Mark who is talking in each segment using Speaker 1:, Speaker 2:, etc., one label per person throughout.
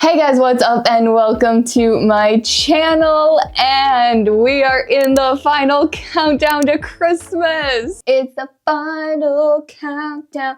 Speaker 1: Hey guys, what's up and welcome to my channel, and we are in the final countdown to Christmas. It's the final countdown.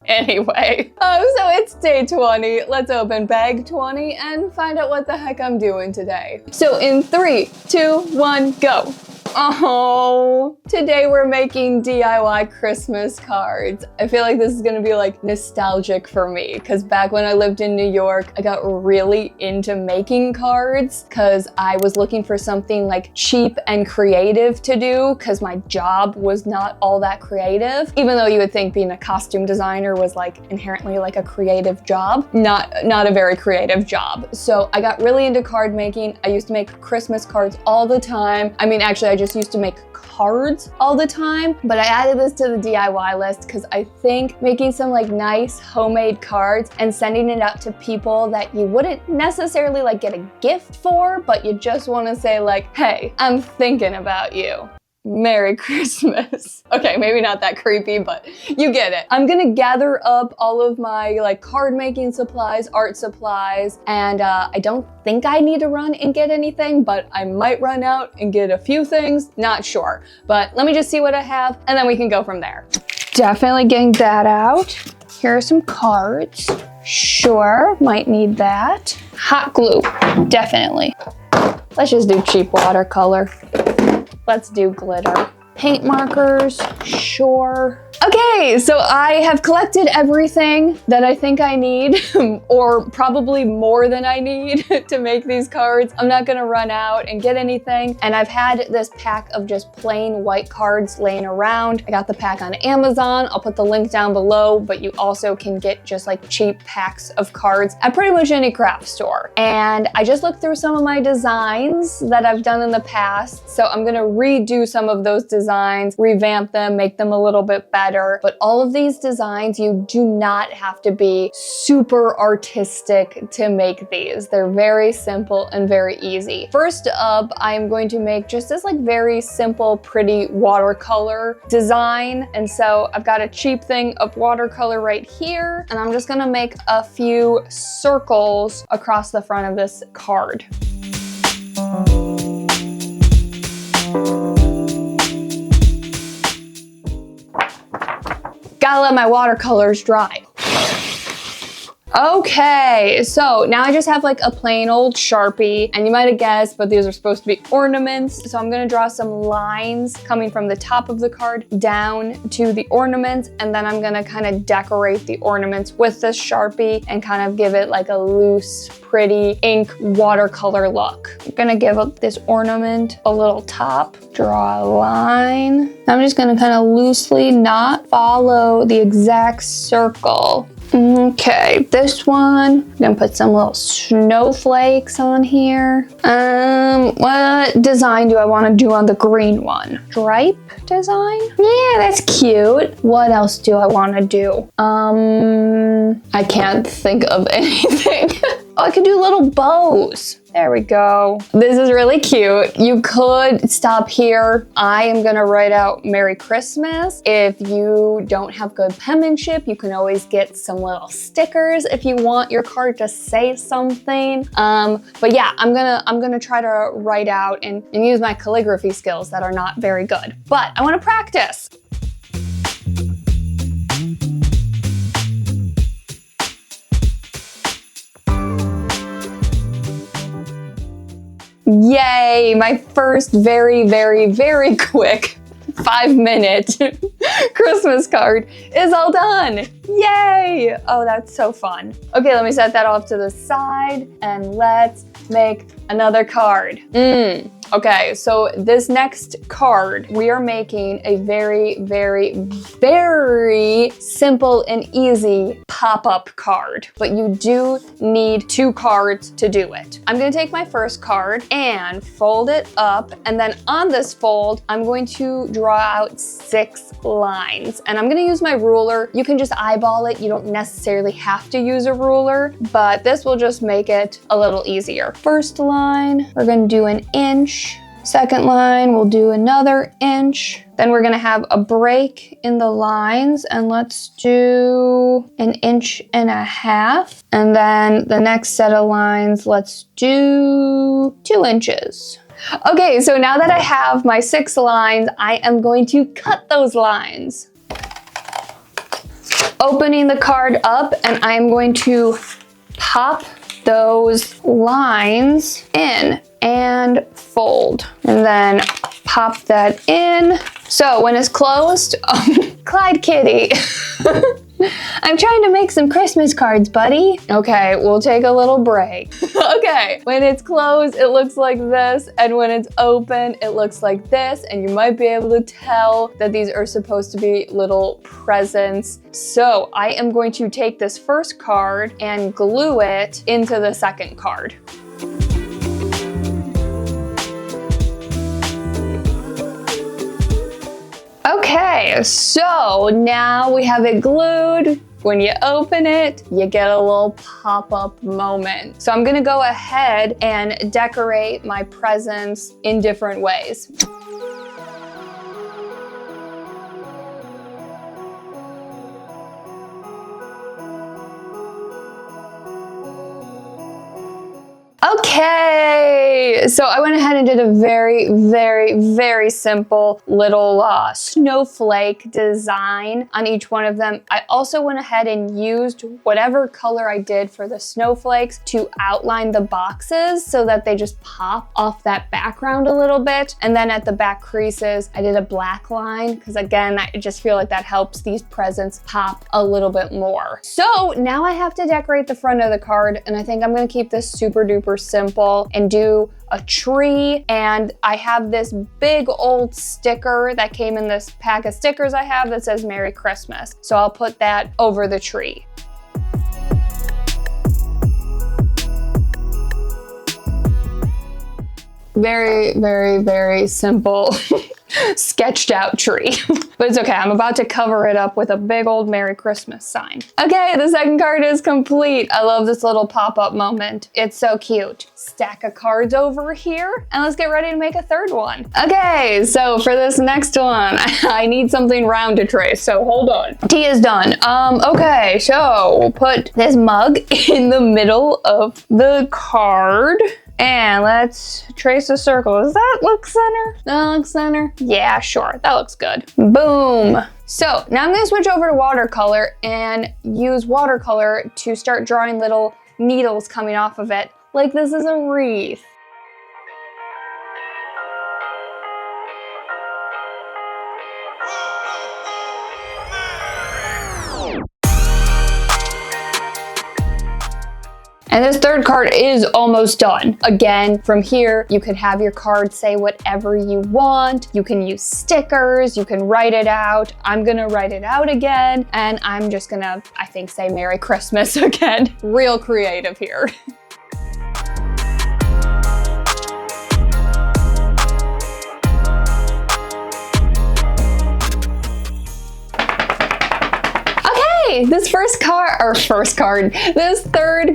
Speaker 1: Anyway, so it's day 20. Let's open bag 20 and find out what the heck I'm doing today. So in 3, 2, 1, go. Oh, today we're making DIY Christmas cards. I feel like this is gonna be like nostalgic for me because back when I lived in New York, I got really into making cards because I was looking for something like cheap and creative to do because my job was not all that creative. Even though you would think being a costume designer was like inherently like a creative job, not a very creative job. So I got really into card making. I used to make Christmas cards all the time. I mean, actually, I just used to make cards all the time, but I added this to the DIY list because I think making some like nice homemade cards and sending it out to people that you wouldn't necessarily like get a gift for, but you just want to say like, hey, I'm thinking about you. Merry Christmas. Okay, maybe not that creepy, but you get it. I'm gonna gather up all of my like card making supplies, art supplies, and I don't think I need to run and get anything, but I might run out and get a few things, not sure. But let me just see what I have and then we can go from there. Definitely getting that out. Here are some cards. Sure, might need that. Hot glue, definitely. Let's just do cheap watercolor. Let's do glitter. Paint markers, sure. Okay, so I have collected everything that I think I need, or probably more than I need to make these cards. I'm not gonna run out and get anything. And I've had this pack of just plain white cards laying around. I got the pack on Amazon. I'll put the link down below, but you also can get just like cheap packs of cards at pretty much any craft store. And I just looked through some of my designs that I've done in the past. So I'm gonna redo some of those designs, revamp them, make them a little bit better. But all of these designs, you do not have to be super artistic to make these. They're very simple and very easy. First up, I'm going to make just this like very simple, pretty watercolor design. And so I've got a cheap thing of watercolor right here, and I'm just gonna make a few circles across the front of this card. Gotta let my watercolors dry. Okay, so now I just have like a plain old Sharpie, and you might have guessed, but these are supposed to be ornaments. So I'm gonna draw some lines coming from the top of the card down to the ornaments, and then I'm gonna kind of decorate the ornaments with this Sharpie and kind of give it like a loose, pretty ink watercolor look. I'm gonna give this ornament a little top, draw a line. I'm just gonna kind of loosely not follow the exact circle. Okay, this one, I'm gonna put some little snowflakes on here. What design do I want to do on the green one? Stripe design? Yeah, that's cute. What else do I want to do? I can't think of anything. Oh, I could do little bows. There we go. This is really cute. You could stop here. I am gonna write out Merry Christmas. If you don't have good penmanship, you can always get some little stickers if you want your card to say something. But yeah, I'm gonna try to write out and use my calligraphy skills that are not very good. But I wanna practice. Yay, my first very, very, very quick 5-minute Christmas card is all done. Yay! Oh, that's so fun. Okay, let me set that off to the side and let's make another card. Okay, so this next card, we are making a very, very, very simple and easy pop-up card, but you do need 2 cards to do it. I'm gonna take my first card and fold it up, and then on this fold, I'm going to draw out 6 lines, and I'm gonna use my ruler. You can just eyeball it. You don't necessarily have to use a ruler, but this will just make it a little easier. First line, we're gonna do 1 inch. Second line, we'll do another inch. Then we're gonna have a break in the lines, and let's do 1.5 inches. And then the next set of lines, let's do 2 inches. Okay, so now that I have my 6 lines, I am going to cut those lines. Opening the card up, and I'm going to pop those lines in and fold, and then pop that in. So when it's closed, Clyde Kitty. I'm trying to make some Christmas cards, buddy. Okay, we'll take a little break. Okay, when it's closed, it looks like this, and when it's open, it looks like this, and you might be able to tell that these are supposed to be little presents. So I am going to take this first card and glue it into the second card. Okay, so now we have it glued. When you open it, you get a little pop-up moment. So I'm gonna go ahead and decorate my presents in different ways. Okay, so I went ahead and did a very simple little snowflake design on each one of them. I also went ahead and used whatever color I did for the snowflakes to outline the boxes so that they just pop off that background a little bit. And then at the back creases, I did a black line because again, I just feel like that helps these presents pop a little bit more. So now I have to decorate the front of the card, and I think I'm gonna keep this super duper simple and do a tree. And I have this big old sticker that came in this pack of stickers I have that says Merry Christmas. So I'll put that over the tree. Very simple sketched out tree. But it's okay, I'm about to cover it up with a big old Merry Christmas sign. Okay, the second card is complete. I love this little pop-up moment. It's so cute. Stack of cards over here, and let's get ready to make a third one. Okay, so for this next one, I need something round to trace, so hold on. Tea is done. Okay, so we'll put this mug in the middle of the card. And let's trace a circle. Does that look center? That looks center? Yeah, sure, that looks good. Boom. So now I'm gonna switch over to watercolor and use watercolor to start drawing little needles coming off of it, like this is a wreath. And this third card is almost done. Again, from here, you could have your card say whatever you want. You can use stickers, you can write it out. I'm gonna write it out again, and I'm just gonna, I think, say Merry Christmas again. Real creative here. This third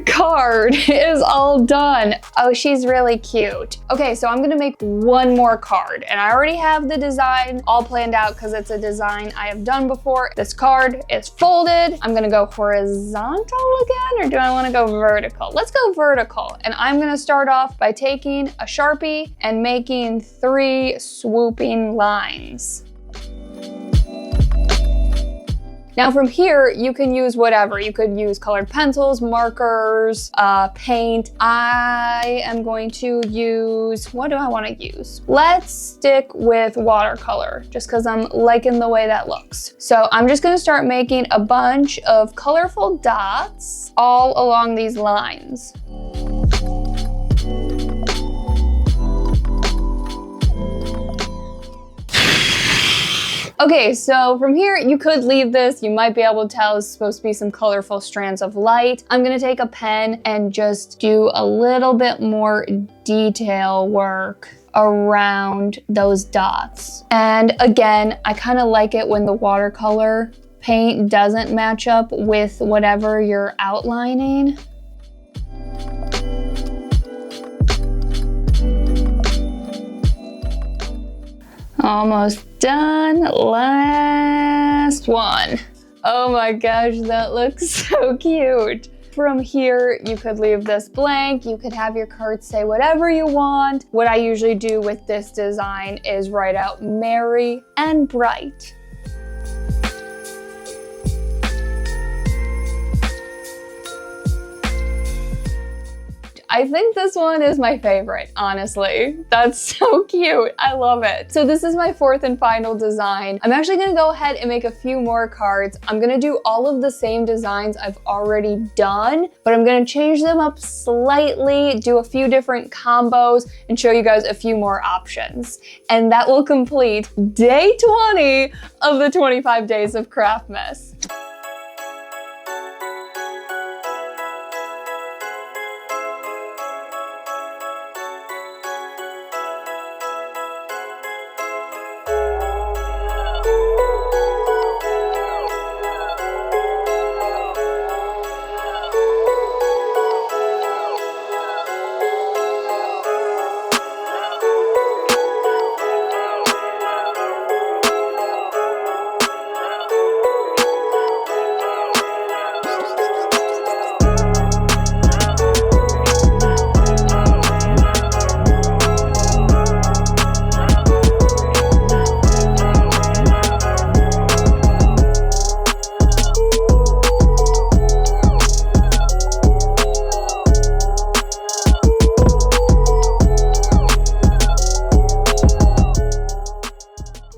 Speaker 1: card is all done. Oh, she's really cute. Okay, so I'm gonna make one more card, and I already have the design all planned out because it's a design I have done before. This card is folded. I'm gonna go horizontal again, or do I wanna go vertical? Let's go vertical, and I'm gonna start off by taking a Sharpie and making 3 swooping lines. Now from here, you can use whatever. You could use colored pencils, markers, paint. I am going to use, what do I want to use? Let's stick with watercolor, just because I'm liking the way that looks. So I'm just gonna start making a bunch of colorful dots all along these lines. Okay, so from here, you could leave this. You might be able to tell it's supposed to be some colorful strands of light. I'm gonna take a pen and just do a little bit more detail work around those dots. And again, I kind of like it when the watercolor paint doesn't match up with whatever you're outlining. Almost done. Last one. Oh my gosh, that looks so cute. From here, you could leave this blank. You could have your cards say whatever you want. What I usually do with this design is write out merry and bright. I think this one is my favorite, honestly. That's so cute. I love it. So this is my fourth and final design. I'm actually gonna go ahead and make a few more cards. I'm gonna do all of the same designs I've already done, but I'm gonna change them up slightly, do a few different combos, and show you guys a few more options. And that will complete day 20 of the 25 days of Craftmas.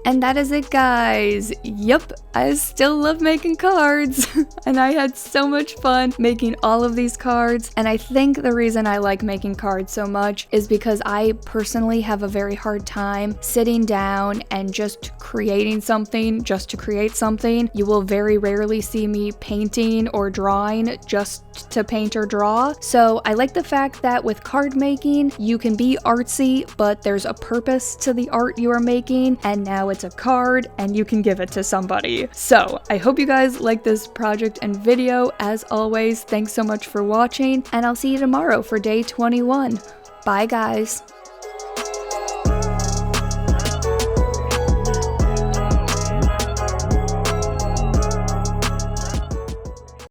Speaker 1: And that is it, guys. Yep, I still love making cards. And I had so much fun making all of these cards. And I think the reason I like making cards so much is because I personally have a very hard time sitting down and just creating something just to create something. You will very rarely see me painting or drawing just to paint or draw. So I like the fact that with card making, you can be artsy, but there's a purpose to the art you are making. And now it's a card and you can give it to somebody. So I hope you guys like this project and video. As always, thanks so much for watching, and I'll see you tomorrow for day 21. Bye, guys.